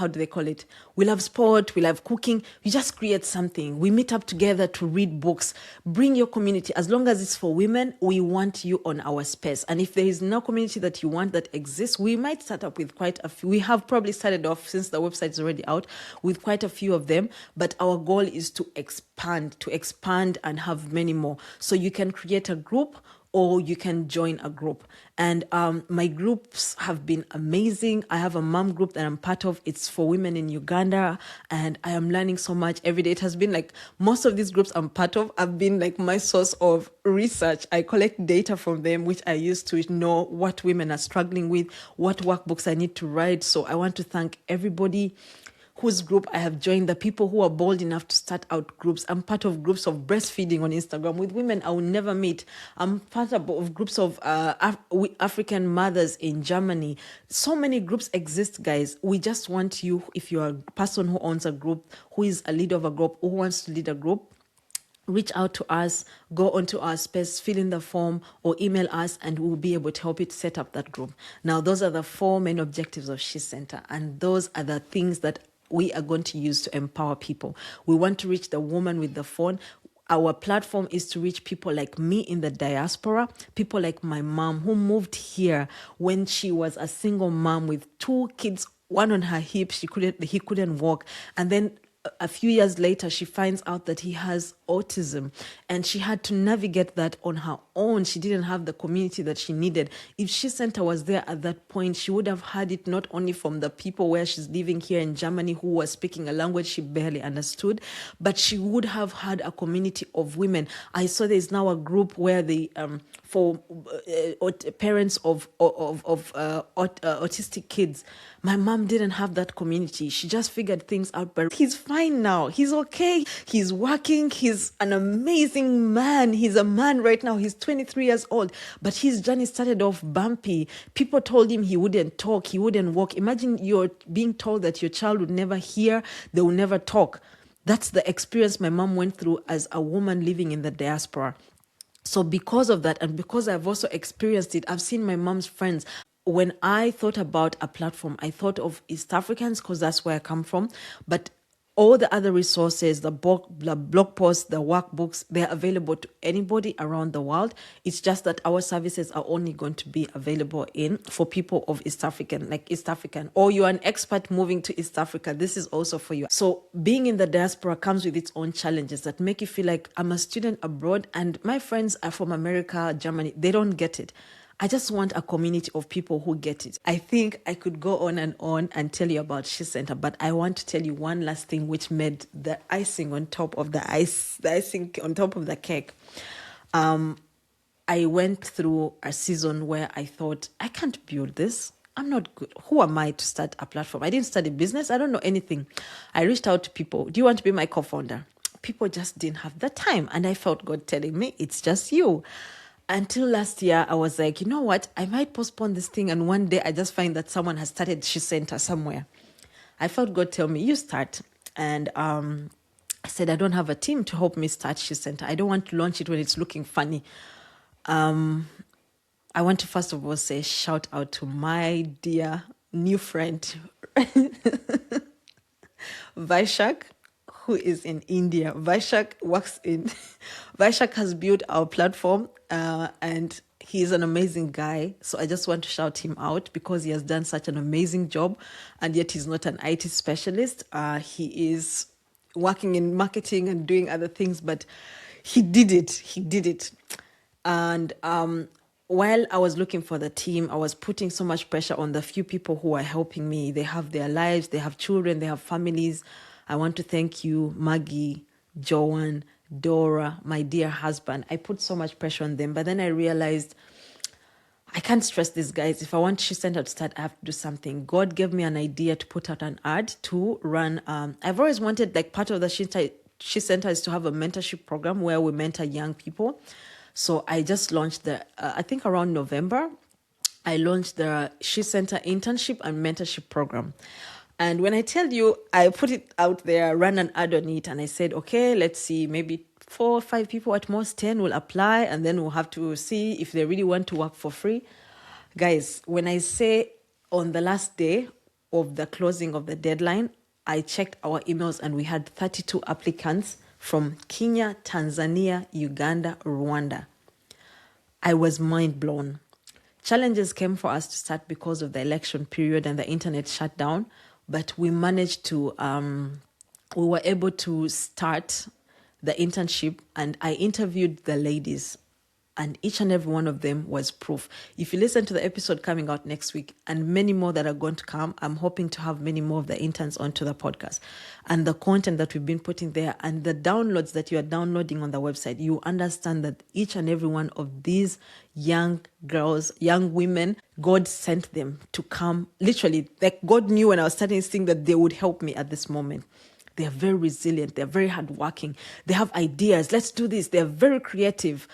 do they call it? We love sport, we love cooking. You just create something. We meet up together to read books. Bring your community. As long as it's for women, we want you on our space. And if there is no community that you want that exists, we might start up with quite a few. We have probably started off, since the website is already out, with quite a few of them. But our goal is to expand and have many more. So you can create a group, or you can join a group. And my groups have been amazing. I have a mom group that I'm part of. It's for women in Uganda, and I am learning so much every day. It has been like, most of these groups I'm part of have been like my source of research. I collect data from them, which I use to know what women are struggling with, what workbooks I need to write. So I want to thank everybody whose group I have joined, the people who are bold enough to start out groups. I'm part of groups of breastfeeding on Instagram with women I will never meet. I'm part of groups of African mothers in Germany. So many groups exist, guys. We just want you, if you're a person who owns a group, who is a leader of a group, who wants to lead a group, reach out to us, go onto our space, fill in the form, or email us, and we'll be able to help you to set up that group. Now, those are the 4 main objectives of She Center, and those are the things that we are going to use to empower people. We want to reach the woman with the phone. Our platform is to reach people like me in the diaspora, people like my mom who moved here when she was a single mom with 2 kids, one on her hip, he couldn't walk, and then a few years later, she finds out that he has autism, and she had to navigate that on her own. She didn't have the community that she needed. If She Center was there at that point, she would have had it not only from the people where she's living here in Germany who were speaking a language she barely understood, but she would have had a community of women. I saw there's now a group where they for parents of autistic kids. My mom didn't have that community. She just figured things out, but he's fine now. He's okay. He's working. He's an amazing man. He's a man right now. He's 23 years old, but his journey started off bumpy. People told him he wouldn't talk, he wouldn't walk. Imagine you're being told that your child would never hear, they will never talk. That's the experience my mom went through as a woman living in the diaspora. So because of that, and because I've also experienced it, I've seen my mom's friends. When I thought about a platform, I thought of East Africans because that's where I come from. But all the other resources, the blog posts, the workbooks, they're available to anybody around the world. It's just that our services are only going to be available for people of East African, or you're an expat moving to East Africa. This is also for you. So being in the diaspora comes with its own challenges that make you feel like I'm a student abroad and my friends are from America, Germany. They don't get it. I just want a community of people who get it. I think I could go on and tell you about She Center, but I want to tell you one last thing which made the icing on top of the icing on top of the cake. I went through a season where I thought, I can't build this. I'm not good. Who am I to start a platform? I didn't study business. I don't know anything. I reached out to people. Do you want to be my co-founder? People just didn't have the time. And I felt God telling me, it's just you. Until last year, I was like, you know what? I might postpone this thing. And one day I just find that someone has started She Center somewhere. I felt God tell me, you start. And I said, I don't have a team to help me start She Center. I don't want to launch it when it's looking funny. I want to first of all say shout out to my dear new friend, Vaishak, who is in India. Vaishak has built our platform and he's an amazing guy. So I just want to shout him out because he has done such an amazing job, and yet he's not an IT specialist. He is working in marketing and doing other things, but he did it. And while I was looking for the team, I was putting so much pressure on the few people who are helping me. They have their lives, they have children, they have families. I want to thank you, Maggie, Joanne, Dora, my dear husband. I put so much pressure on them, but then I realized I can't stress these guys. If I want She Center to start, I have to do something. God gave me an idea to put out an ad to run. I've always wanted, like, part of the She Center is to have a mentorship program where we mentor young people. So I just launched I think around November, I launched the She Center internship and mentorship program. And when I tell you, I put it out there, ran an ad on it, and I said, okay, let's see, maybe 4 or 5 people at most, 10 will apply, and then we'll have to see if they really want to work for free. Guys, when I say on the last day of the closing of the deadline, I checked our emails and we had 32 applicants from Kenya, Tanzania, Uganda, Rwanda. I was mind blown. Challenges came for us to start because of the election period and the internet shut down, but we managed to, we were able to start the internship, and I interviewed the ladies. And each and every one of them was proof. If you listen to the episode coming out next week and many more that are going to come, I'm hoping to have many more of the interns onto the podcast. And the content that we've been putting there and the downloads that you are downloading on the website, you understand that each and every one of these young girls, young women, God sent them to come. Literally, like God knew when I was starting this thing that they would help me at this moment. They are very resilient. They're very hardworking. They have ideas. Let's do this. They're very creative.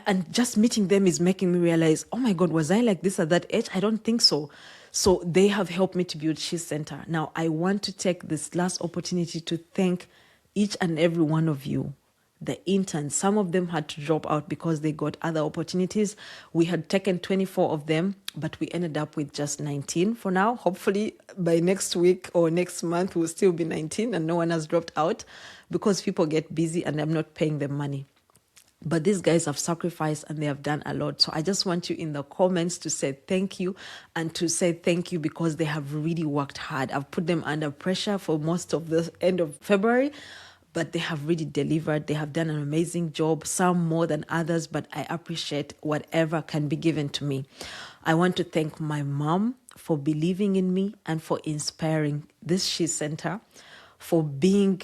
And just meeting them is making me realize, oh my God, was I like this at that age? I don't think so. So they have helped me to build She Center. Now, I want to take this last opportunity to thank each and every one of you, the interns. Some of them had to drop out because they got other opportunities. We had taken 24 of them, but we ended up with just 19 for now. Hopefully by next week or next month, we'll still be 19 and no one has dropped out because people get busy and I'm not paying them money. But these guys have sacrificed and they have done a lot. So I just want you in the comments to say thank you and to say thank you because they have really worked hard. I've put them under pressure for most of the end of February, but they have really delivered. They have done an amazing job, some more than others, but I appreciate whatever can be given to me. I want to thank my mom for believing in me and for inspiring this She Center, for being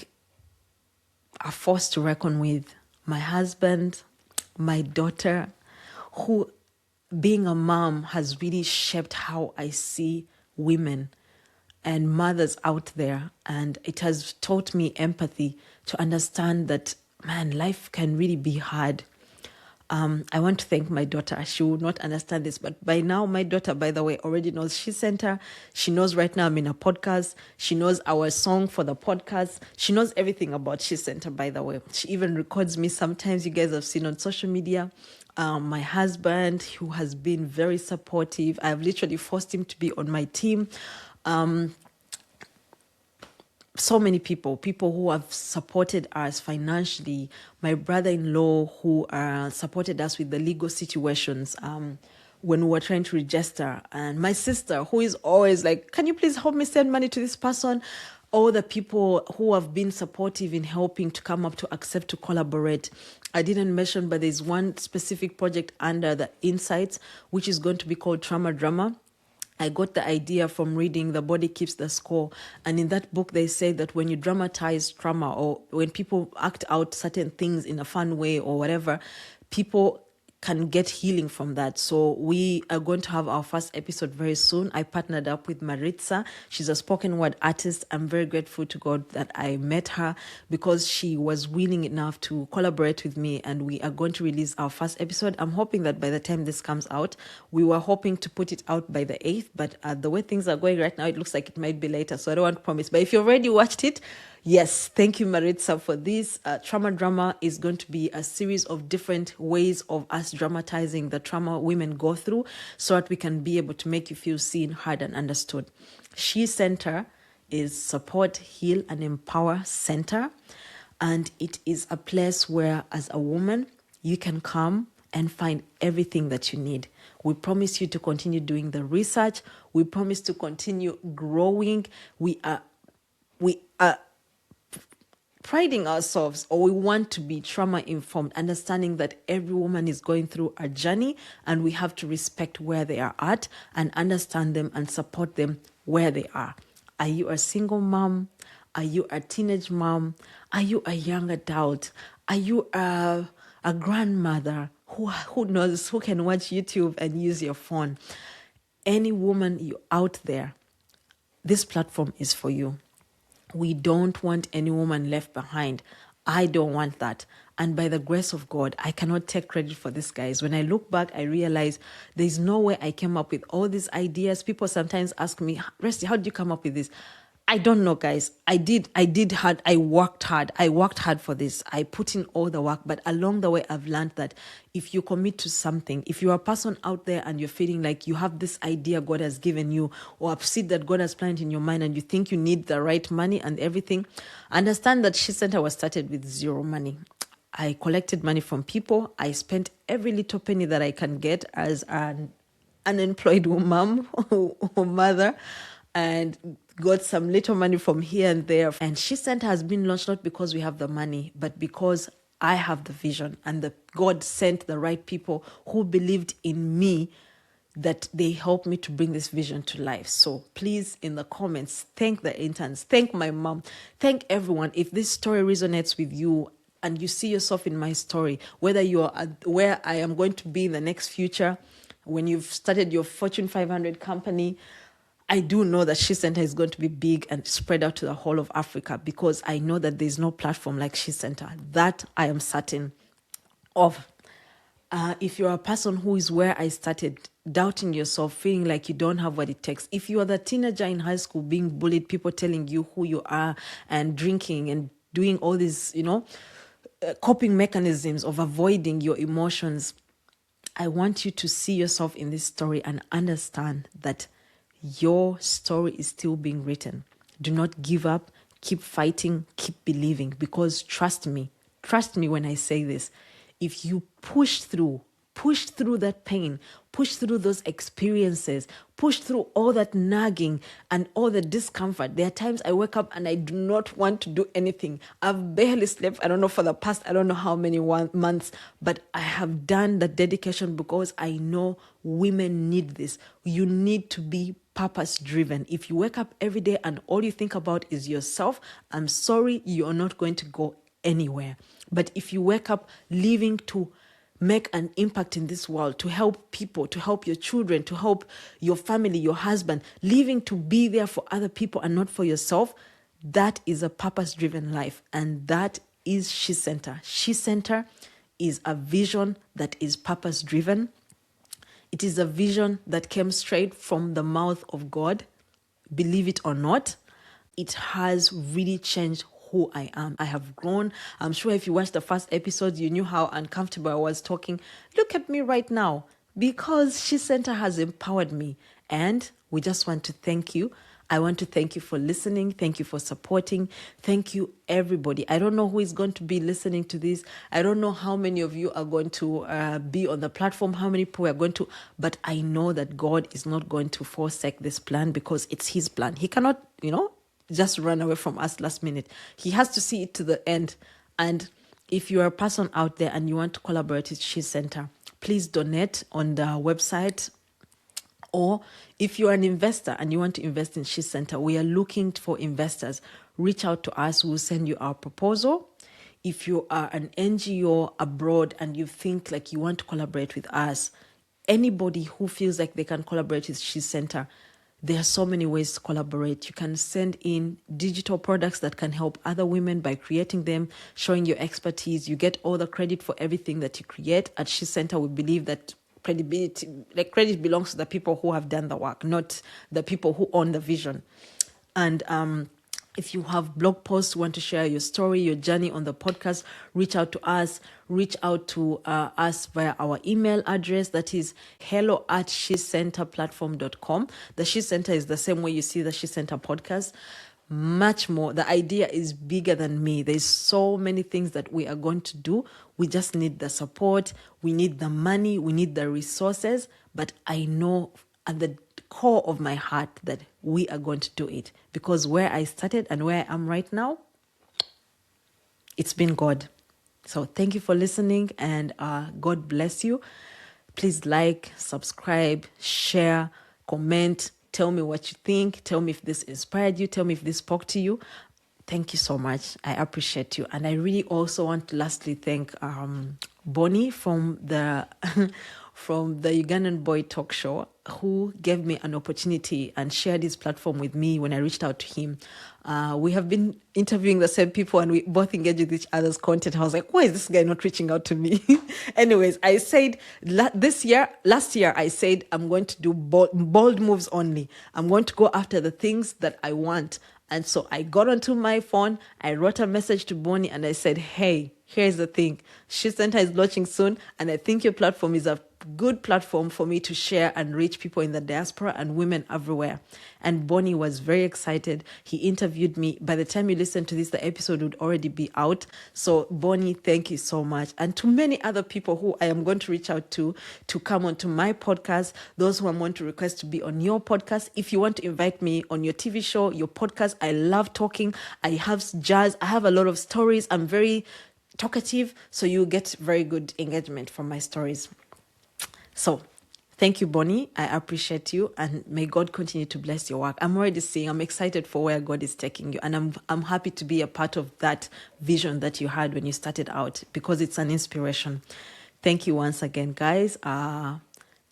a force to reckon with. My husband, my daughter, who being a mom has really shaped how I see women and mothers out there. And it has taught me empathy to understand that, man, life can really be hard. I want to thank my daughter. She will not understand this, but by now, my daughter, by the way, already knows She Center. She knows right now I'm in a podcast. She knows our song for the podcast. She knows everything about She Center, by the way. She even records me sometimes. You guys have seen on social media. My husband, who has been very supportive. I've literally forced him to be on my team. So many people who have supported us financially, my brother-in-law who supported us with the legal situations when we were trying to register, and my sister who is always like, can you please help me send money to this person? All the people who have been supportive in helping to come up to accept to collaborate. I didn't mention, but there's one specific project under the Insights, which is going to be called Trauma Drama. I got the idea from reading The Body Keeps the Score. And in that book, they say that when you dramatize trauma or when people act out certain things in a fun way or whatever, people can get healing from that. So we are going to have our first episode very soon. I partnered up with Maritza. She's a spoken word artist. I'm very grateful to God that I met her because she was willing enough to collaborate with me, and we are going to release our first episode. I'm hoping that by the time this comes out, we were hoping to put it out by the 8th, but the way things are going right now, it looks like it might be later. So I don't want to promise, but if you've already watched it, yes, thank you, Maritza, for this. Trauma Drama is going to be a series of different ways of us dramatizing the trauma women go through so that we can be able to make you feel seen, heard, and understood. She Center is Support, Heal, and Empower Center. And it is a place where, as a woman, you can come and find everything that you need. We promise you to continue doing the research. We promise to continue growing. We are priding ourselves, or we want to be trauma informed, understanding that every woman is going through a journey and we have to respect where they are at and understand them and support them where they are. Are you a single mom? Are you a teenage mom? Are you a young adult? Are you a grandmother who knows, who can watch YouTube and use your phone? Any woman you out there, this platform is for you. We don't want any woman left behind. I don't want that. And by the grace of God, I cannot take credit for this, guys. When I look back, I realize there's no way I came up with all these ideas. People sometimes ask me, Resty, how did you come up with this? I don't know, guys. I worked hard. I worked hard for this. I put in all the work, but along the way, I've learned that if you commit to something, if you're a person out there and you're feeling like you have this idea God has given you or a seed that God has planted in your mind and you think you need the right money and everything, understand that She Center was started with zero money. I collected money from people. I spent every little penny that I can get as an unemployed mom or mother, and got some little money from here and there. And She Center has been launched not because we have the money, but because I have the vision, and God sent the right people who believed in me, that they helped me to bring this vision to life. So please, in the comments, thank the interns, thank my mom, thank everyone. If this story resonates with you and you see yourself in my story, whether you are where I am going to be in the next future, when you've started your Fortune 500 company, I do know that She Center is going to be big and spread out to the whole of Africa, because I know that there's no platform like She Center. That I am certain of. If you're a person who is where I started, doubting yourself, feeling like you don't have what it takes, if you are the teenager in high school being bullied, people telling you who you are, and drinking and doing all these, coping mechanisms of avoiding your emotions, I want you to see yourself in this story and understand that your story is still being written. Do not give up. Keep fighting. Keep believing. Because trust me when I say this, if you push through that pain, push through those experiences, push through all that nagging and all the discomfort. There are times I wake up and I do not want to do anything. I've barely slept, I don't know, for the past, I don't know how many months, but I have done the dedication because I know women need this. You need to be purpose driven. If you wake up every day and all you think about is yourself, I'm sorry, you're not going to go anywhere. But if you wake up living to make an impact in this world, to help people, to help your children, to help your family, your husband, living to be there for other people and not for yourself, that is a purpose-driven life. And that is She Center. She Center is a vision that is purpose-driven. It is a vision that came straight from the mouth of God. Believe it or not, it has really changed who I am. I have grown. I'm sure if you watched the first episode, you knew how uncomfortable I was talking. Look at me right now, because She Center has empowered me. And we just want to thank you. I want to thank you for listening. Thank you for supporting. Thank you, everybody. I don't know who is going to be listening to this. I don't know how many of you are going to be on the platform, how many people are going to, but I know that God is not going to forsake this plan, because it's His plan. He cannot, just run away from us last minute. He has to see it to the end. And if you are a person out there and you want to collaborate with She Center, please donate on the website. Or if you're an investor and you want to invest in She Center, we are looking for investors. Reach out to us. We'll send you our proposal. If you are an NGO abroad and you think like you want to collaborate with us, anybody who feels like they can collaborate with She Center, there are so many ways to collaborate. You can send in digital products that can help other women by creating them, showing your expertise. You get all the credit for everything that you create. At She Center, we believe that credit belongs to the people who have done the work, not the people who own the vision. And if you have blog posts, want to share your story, your journey on the podcast, reach out to us. Reach out to us via our email address. That is hello@shecenterplatform.com. The She Center is the same way you see the She Center podcast. Much more. The idea is bigger than me. There's so many things that we are going to do. We just need the support. We need the money. We need the resources. But I know at the core of my heart that we are going to do it, because where I started and where I am right now, it's been God. So thank you for listening, and God bless you. Please like, subscribe, share, comment. Tell me what you think. Tell me if this inspired you. Tell me if this spoke to you. Thank you so much. I appreciate you. And I really also want to lastly thank Bonnie from the from the Ugandan Boy Talk Show, who gave me an opportunity and shared his platform with me when I reached out to him. We have been interviewing the same people and we both engage with each other's content. I was like, why is this guy not reaching out to me? Anyways, I said last year, I said, I'm going to do bold moves only. I'm going to go after the things that I want. And so I got onto my phone, I wrote a message to Bonnie and I said, hey, here's the thing. She Center is launching soon, and I think your platform is a good platform for me to share and reach people in the diaspora and women everywhere. And Bonnie was very excited. He interviewed me. By the time you listen to this, the episode would already be out. So Bonnie, thank you so much. And to many other people who I am going to reach out to come onto my podcast, those who I'm going to request to be on your podcast. If you want to invite me on your TV show, your podcast, I love talking. I have jazz. I have a lot of stories. I'm very talkative, so you get very good engagement from my stories. So thank you, Bonnie. I appreciate you, and may God continue to bless your work. I'm already seeing, I'm excited for where God is taking you, and I'm happy to be a part of that vision that you had when you started out, because it's an inspiration. Thank you once again, guys.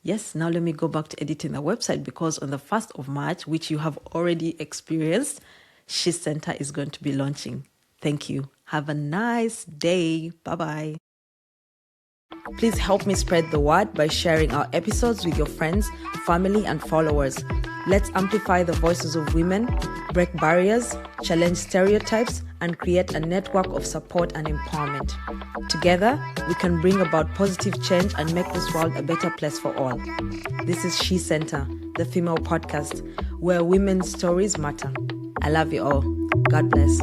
Yes, now let me go back to editing the website, because on the 1st of March, which you have already experienced, She Center is going to be launching. Thank you. Have a nice day. Bye-bye. Please help me spread the word by sharing our episodes with your friends, family, and followers. Let's amplify the voices of women, break barriers, challenge stereotypes, and create a network of support and empowerment. Together, we can bring about positive change and make this world a better place for all. This is She Center, the female podcast, where women's stories matter. I love you all. God bless.